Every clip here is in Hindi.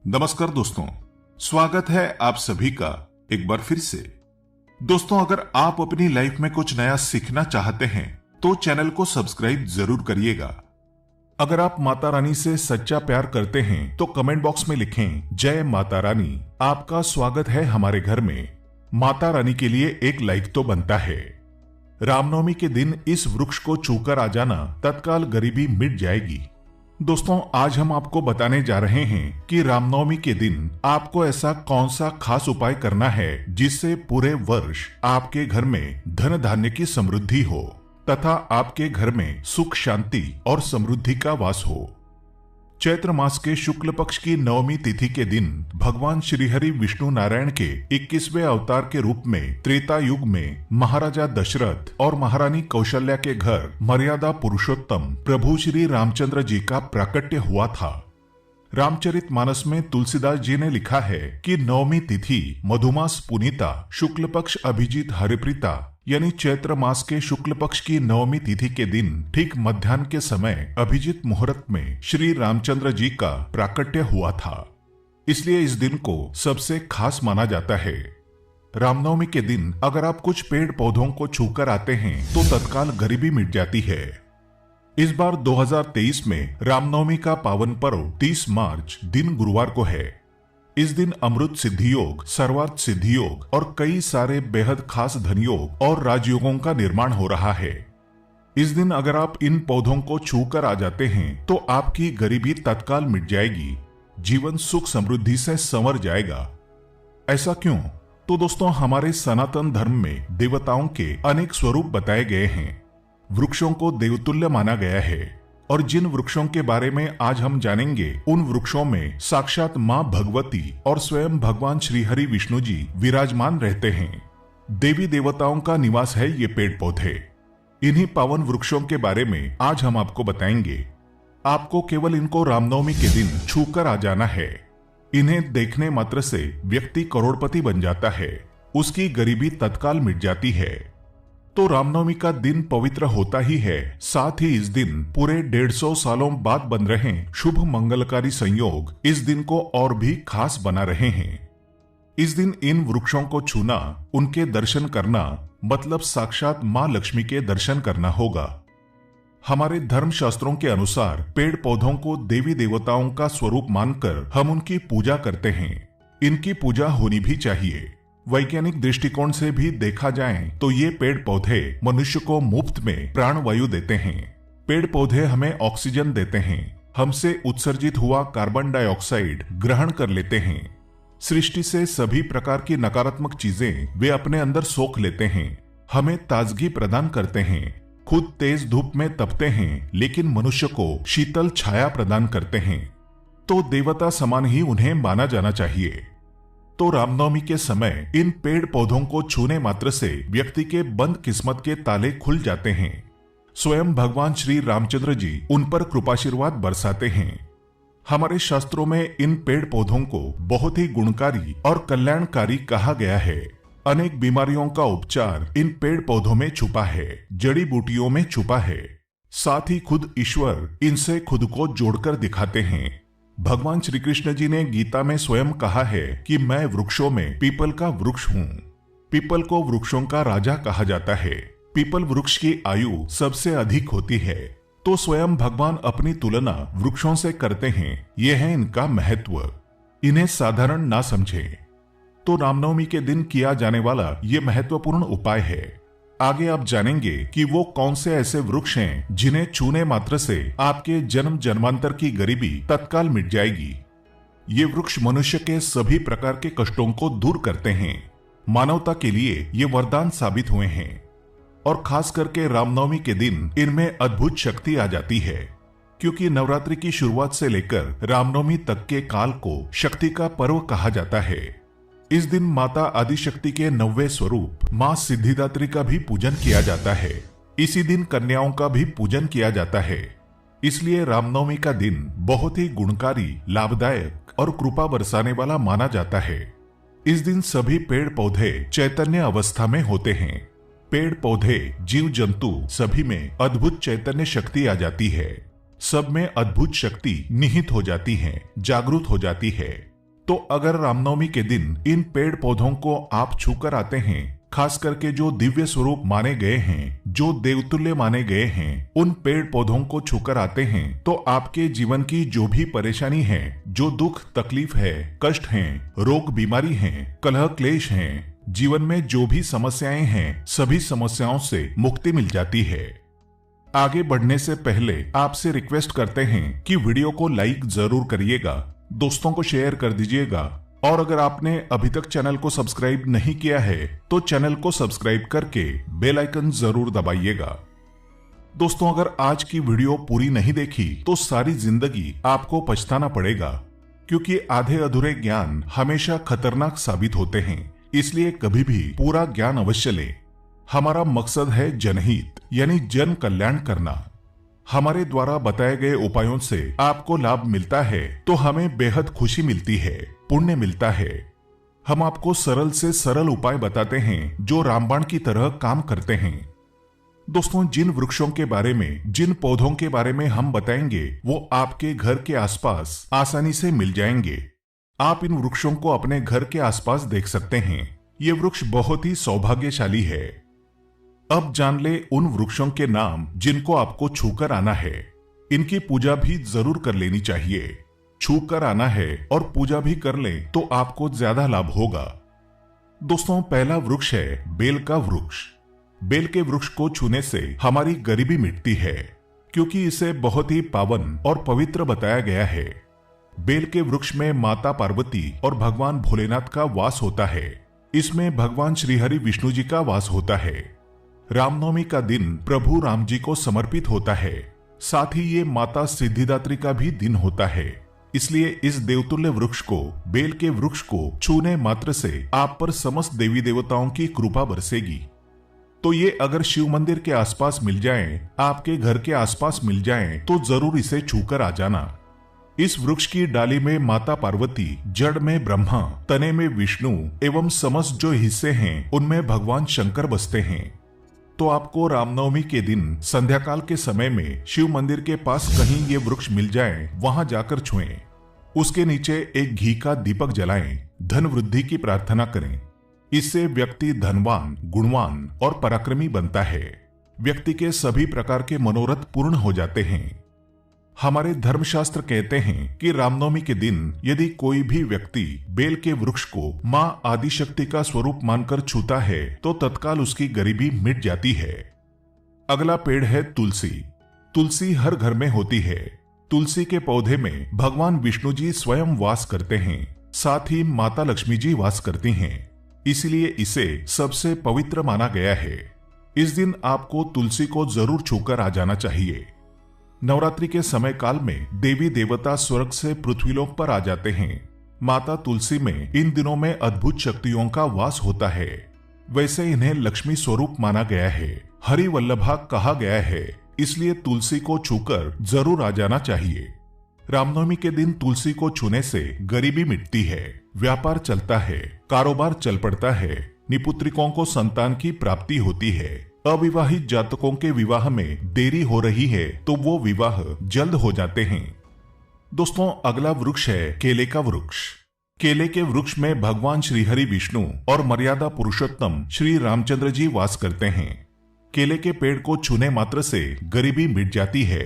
नमस्कार दोस्तों, स्वागत है आप सभी का एक बार फिर से। दोस्तों, अगर आप अपनी लाइफ में कुछ नया सीखना चाहते हैं तो चैनल को सब्सक्राइब जरूर करिएगा। अगर आप माता रानी से सच्चा प्यार करते हैं तो कमेंट बॉक्स में लिखें जय माता रानी। आपका स्वागत है हमारे घर में। माता रानी के लिए एक लाइक तो बनता है। रामनवमी के दिन इस वृक्ष को छूकर आ जाना, तत्काल गरीबी मिट जाएगी। दोस्तों, आज हम आपको बताने जा रहे हैं कि रामनवमी के दिन आपको ऐसा कौन सा खास उपाय करना है जिससे पूरे वर्ष आपके घर में धन धान्य की समृद्धि हो तथा आपके घर में सुख शांति और समृद्धि का वास हो। चैत्र मास के शुक्ल पक्ष की नवमी तिथि के दिन भगवान श्रीहरि विष्णु नारायण के 21वें अवतार के रूप में त्रेता युग में महाराजा दशरथ और महारानी कौशल्या के घर मर्यादा पुरुषोत्तम प्रभु श्री रामचंद्र जी का प्राकट्य हुआ था। रामचरितमानस में तुलसीदास जी ने लिखा है कि नवमी तिथि मधुमास पुनीता शुक्ल पक्ष अभिजीत हरिप्रीता, यानी चैत्र मास के शुक्ल पक्ष की नवमी तिथि के दिन ठीक मध्याह्न के समय अभिजीत मुहूर्त में श्री रामचंद्र जी का प्राकट्य हुआ था। इसलिए इस दिन को सबसे खास माना जाता है। रामनवमी के दिन अगर आप कुछ पेड़ पौधों को छूकर आते हैं तो तत्काल गरीबी मिट जाती है। इस बार 2023 में रामनवमी का पावन पर्व 30 मार्च दिन गुरुवार को है। इस दिन अमृत सिद्धि योग, सर्वार्थ सिद्धि योग और कई सारे बेहद खास धन योग और राजयोगों का निर्माण हो रहा है। इस दिन अगर आप इन पौधों को छूकर आ जाते हैं तो आपकी गरीबी तत्काल मिट जाएगी, जीवन सुख समृद्धि से संवर जाएगा। ऐसा क्यों? तो दोस्तों, हमारे सनातन धर्म में देवताओं के अनेक स्वरूप बताए गए हैं। वृक्षों को देवतुल्य माना गया है और जिन वृक्षों के बारे में आज हम जानेंगे उन वृक्षों में साक्षात मां भगवती और स्वयं भगवान श्रीहरि विष्णु जी विराजमान रहते हैं। देवी देवताओं का निवास है ये पेड़ पौधे। इन्हीं पावन वृक्षों के बारे में आज हम आपको बताएंगे। आपको केवल इनको रामनवमी के दिन छूकर आ जाना है। इन्हें देखने मात्र से व्यक्ति करोड़पति बन जाता है, उसकी गरीबी तत्काल मिट जाती है। तो रामनवमी का दिन पवित्र होता ही है, साथ ही इस दिन पूरे 150 सालों बाद बन रहे शुभ मंगलकारी संयोग इस दिन को और भी खास बना रहे हैं। इस दिन इन वृक्षों को छूना, उनके दर्शन करना मतलब साक्षात मां लक्ष्मी के दर्शन करना होगा। हमारे धर्म शास्त्रों के अनुसार पेड़ पौधों को देवी देवताओं का स्वरूप मानकर हम उनकी पूजा करते हैं। इनकी पूजा होनी भी चाहिए। वैज्ञानिक दृष्टिकोण से भी देखा जाए तो ये पेड़ पौधे मनुष्य को मुफ्त में प्राण वायु देते हैं। पेड़ पौधे हमें ऑक्सीजन देते हैं, हमसे उत्सर्जित हुआ कार्बन डाइऑक्साइड ग्रहण कर लेते हैं। सृष्टि से सभी प्रकार की नकारात्मक चीजें वे अपने अंदर सोख लेते हैं, हमें ताजगी प्रदान करते हैं। खुद तेज धूप में तपते हैं लेकिन मनुष्य को शीतल छाया प्रदान करते हैं। तो देवता समान ही उन्हें माना जाना चाहिए। तो रामनवमी के समय इन पेड़ पौधों को छूने मात्र से व्यक्ति के बंद किस्मत के ताले खुल जाते हैं। स्वयं भगवान श्री रामचंद्र जी उन पर कृपाशीर्वाद बरसाते हैं। हमारे शास्त्रों में इन पेड़ पौधों को बहुत ही गुणकारी और कल्याणकारी कहा गया है। अनेक बीमारियों का उपचार इन पेड़ पौधों में छुपा है, जड़ी बूटियों में छुपा है। साथ ही खुद ईश्वर इनसे खुद को जोड़कर दिखाते हैं। भगवान श्री कृष्ण जी ने गीता में स्वयं कहा है कि मैं वृक्षों में पीपल का वृक्ष हूँ। पीपल को वृक्षों का राजा कहा जाता है। पीपल वृक्ष की आयु सबसे अधिक होती है, तो स्वयं भगवान अपनी तुलना वृक्षों से करते हैं। यह है इनका महत्व। इन्हें साधारण ना समझें। तो रामनवमी के दिन किया जाने वाला ये महत्वपूर्ण उपाय है। आगे आप जानेंगे कि वो कौन से ऐसे वृक्ष हैं जिन्हें छूने मात्र से आपके जन्म जन्मांतर की गरीबी तत्काल मिट जाएगी। ये वृक्ष मनुष्य के सभी प्रकार के कष्टों को दूर करते हैं। मानवता के लिए ये वरदान साबित हुए हैं और खास करके रामनवमी के दिन इनमें अद्भुत शक्ति आ जाती है, क्योंकि नवरात्रि की शुरुआत से लेकर रामनवमी तक के काल को शक्ति का पर्व कहा जाता है। इस दिन माता आदिशक्ति के 90 स्वरूप मां सिद्धिदात्री का भी पूजन किया जाता है। इसी दिन कन्याओं का भी पूजन किया जाता है। इसलिए रामनवमी का दिन बहुत ही गुणकारी, लाभदायक और कृपा बरसाने वाला माना जाता है। इस दिन सभी पेड़ पौधे चैतन्य अवस्था में होते हैं। पेड़ पौधे, जीव जंतु सभी में अद्भुत चैतन्य शक्ति आ जाती है। सब में अद्भुत शक्ति निहित हो जाती है, जागृत हो जाती है। तो अगर रामनवमी के दिन इन पेड़ पौधों को आप छूकर आते हैं, खास करके जो दिव्य स्वरूप माने गए हैं, जो देवतुल्य माने गए हैं, उन पेड़ पौधों को छूकर आते हैं, तो आपके जीवन की जो भी परेशानी है, जो दुख तकलीफ है, कष्ट हैं, रोग बीमारी हैं, कलह क्लेश हैं, जीवन में जो भी समस्याएं हैं, सभी समस्याओं से मुक्ति मिल जाती है। आगे बढ़ने से पहले आपसे रिक्वेस्ट करते हैं कि वीडियो को लाइक जरूर करिएगा, दोस्तों को शेयर कर दीजिएगा, और अगर आपने अभी तक चैनल को सब्सक्राइब नहीं किया है तो चैनल को सब्सक्राइब करके बेल आइकन जरूर दबाइएगा। दोस्तों, अगर आज की वीडियो पूरी नहीं देखी तो सारी जिंदगी आपको पछताना पड़ेगा, क्योंकि आधे अधूरे ज्ञान हमेशा खतरनाक साबित होते हैं। इसलिए कभी भी पूरा ज्ञान अवश्य लें। हमारा मकसद है जनहित यानी जन कल्याण करना। हमारे द्वारा बताए गए उपायों से आपको लाभ मिलता है तो हमें बेहद खुशी मिलती है, पुण्य मिलता है। हम आपको सरल से सरल उपाय बताते हैं जो रामबाण की तरह काम करते हैं। दोस्तों, जिन वृक्षों के बारे में, जिन पौधों के बारे में हम बताएंगे वो आपके घर के आसपास आसानी से मिल जाएंगे। आप इन वृक्षों को अपने घर के आसपास देख सकते हैं। ये वृक्ष बहुत ही सौभाग्यशाली है। अब जान ले उन वृक्षों के नाम जिनको आपको छूकर आना है। इनकी पूजा भी जरूर कर लेनी चाहिए। छूकर आना है और पूजा भी कर लें तो आपको ज्यादा लाभ होगा। दोस्तों, पहला वृक्ष है बेल का वृक्ष। बेल के वृक्ष को छूने से हमारी गरीबी मिटती है, क्योंकि इसे बहुत ही पावन और पवित्र बताया गया है। बेल के वृक्ष में माता पार्वती और भगवान भोलेनाथ का वास होता है। इसमें भगवान श्रीहरि विष्णु जी का वास होता है। रामनवमी का दिन प्रभु राम जी को समर्पित होता है। साथ ही ये माता सिद्धिदात्री का भी दिन होता है। इसलिए इस देवतुल्य वृक्ष को, बेल के वृक्ष को छूने मात्र से आप पर समस्त देवी देवताओं की कृपा बरसेगी। तो ये अगर शिव मंदिर के आसपास मिल जाएं, आपके घर के आसपास मिल जाएं, तो जरूर इसे छूकर आ जाना। इस वृक्ष की डाली में माता पार्वती, जड़ में ब्रह्मा, तने में विष्णु एवं समस्त जो हिस्से हैं उनमें भगवान शंकर बसते हैं। तो आपको रामनवमी के दिन संध्याकाल के समय में शिव मंदिर के पास कहीं ये वृक्ष मिल जाए, वहां जाकर छुएं। उसके नीचे एक घी का दीपक जलाएं, धन वृद्धि की प्रार्थना करें। इससे व्यक्ति धनवान, गुणवान और पराक्रमी बनता है। व्यक्ति के सभी प्रकार के मनोरथ पूर्ण हो जाते हैं। हमारे धर्मशास्त्र कहते हैं कि रामनवमी के दिन यदि कोई भी व्यक्ति बेल के वृक्ष को मां आदिशक्ति का स्वरूप मानकर छूता है तो तत्काल उसकी गरीबी मिट जाती है। अगला पेड़ है तुलसी। तुलसी हर घर में होती है। तुलसी के पौधे में भगवान विष्णु जी स्वयं वास करते हैं, साथ ही माता लक्ष्मी जी वास करती हैं। इसलिए इसे सबसे पवित्र माना गया है। इस दिन आपको तुलसी को जरूर छूकर आ जाना चाहिए। नवरात्रि के समय काल में देवी देवता स्वर्ग से पृथ्वीलोक पर आ जाते हैं। माता तुलसी में इन दिनों में अद्भुत शक्तियों का वास होता है। वैसे इन्हें लक्ष्मी स्वरूप माना गया है, हरि वल्लभा कहा गया है। इसलिए तुलसी को छूकर जरूर आ जाना चाहिए। रामनवमी के दिन तुलसी को छूने से गरीबी मिटती है, व्यापार चलता है, कारोबार चल पड़ता है, निपुत्रिकों को संतान की प्राप्ति होती है। अविवाहित जातकों के विवाह में देरी हो रही है तो वो विवाह जल्द हो जाते हैं। दोस्तों, अगला वृक्ष है केले का वृक्ष। केले के वृक्ष में भगवान श्रीहरि विष्णु और मर्यादा पुरुषोत्तम श्री रामचंद्र जी वास करते हैं। केले के पेड़ को छूने मात्र से गरीबी मिट जाती है।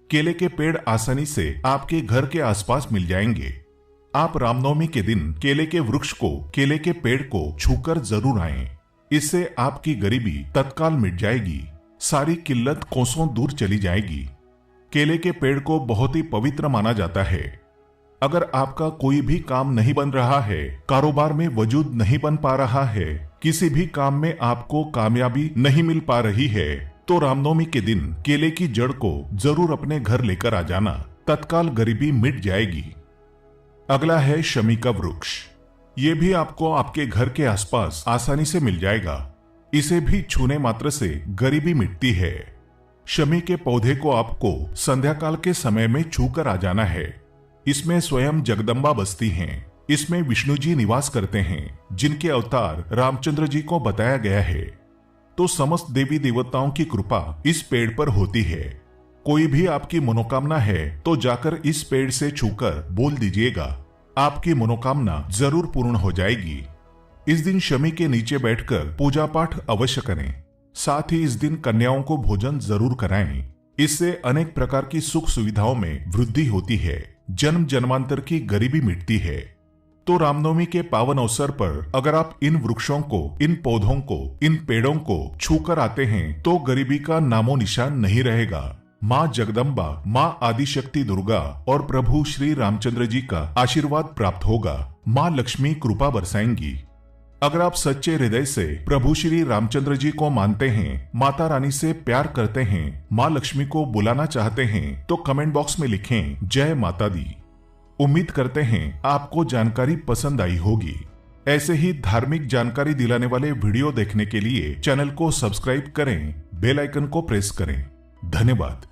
केले के पेड़ आसानी से आपके घर के आसपास मिल जाएंगे। आप रामनवमी के दिन केले के वृक्ष को, केले के पेड़ को छूकर जरूर आएं। इससे आपकी गरीबी तत्काल मिट जाएगी, सारी किल्लत कोसों दूर चली जाएगी। केले के पेड़ को बहुत ही पवित्र माना जाता है। अगर आपका कोई भी काम नहीं बन रहा है, कारोबार में वजूद नहीं बन पा रहा है, किसी भी काम में आपको कामयाबी नहीं मिल पा रही है, तो रामनवमी के दिन केले की जड़ को जरूर अपने घर लेकर आ जाना, तत्काल गरीबी मिट जाएगी। अगला है शमी का वृक्ष। ये भी आपको आपके घर के आसपास आसानी से मिल जाएगा। इसे भी छूने मात्र से गरीबी मिटती है। शमी के पौधे को आपको संध्याकाल के समय में छूकर आ जाना है। इसमें स्वयं जगदम्बा बसती हैं। इसमें विष्णु जी निवास करते हैं, जिनके अवतार रामचंद्र जी को बताया गया है। तो समस्त देवी देवताओं की कृपा इस पेड़ पर होती है। कोई भी आपकी मनोकामना है तो जाकर इस पेड़ से छूकर बोल दीजिएगा, आपकी मनोकामना जरूर पूर्ण हो जाएगी। इस दिन शमी के नीचे बैठकर पूजा पाठ अवश्य करें। साथ ही इस दिन कन्याओं को भोजन जरूर कराएं। इससे अनेक प्रकार की सुख सुविधाओं में वृद्धि होती है, जन्म जन्मांतर की गरीबी मिटती है। तो रामनवमी के पावन अवसर पर अगर आप इन वृक्षों को, इन पौधों को, इन पेड़ों को छूकर आते हैं तो गरीबी का नामो निशान नहीं रहेगा। माँ जगदम्बा, माँ आदिशक्ति दुर्गा और प्रभु श्री रामचंद्र जी का आशीर्वाद प्राप्त होगा। माँ लक्ष्मी कृपा बरसाएंगी। अगर आप सच्चे हृदय से प्रभु श्री रामचंद्र जी को मानते हैं, माता रानी से प्यार करते हैं, माँ लक्ष्मी को बुलाना चाहते हैं, तो कमेंट बॉक्स में लिखें जय माता दी। उम्मीद करते हैं आपको जानकारी पसंद आई होगी। ऐसे ही धार्मिक जानकारी दिलाने वाले वीडियो देखने के लिए चैनल को सब्सक्राइब करें, बेल आइकन को प्रेस करें। धन्यवाद।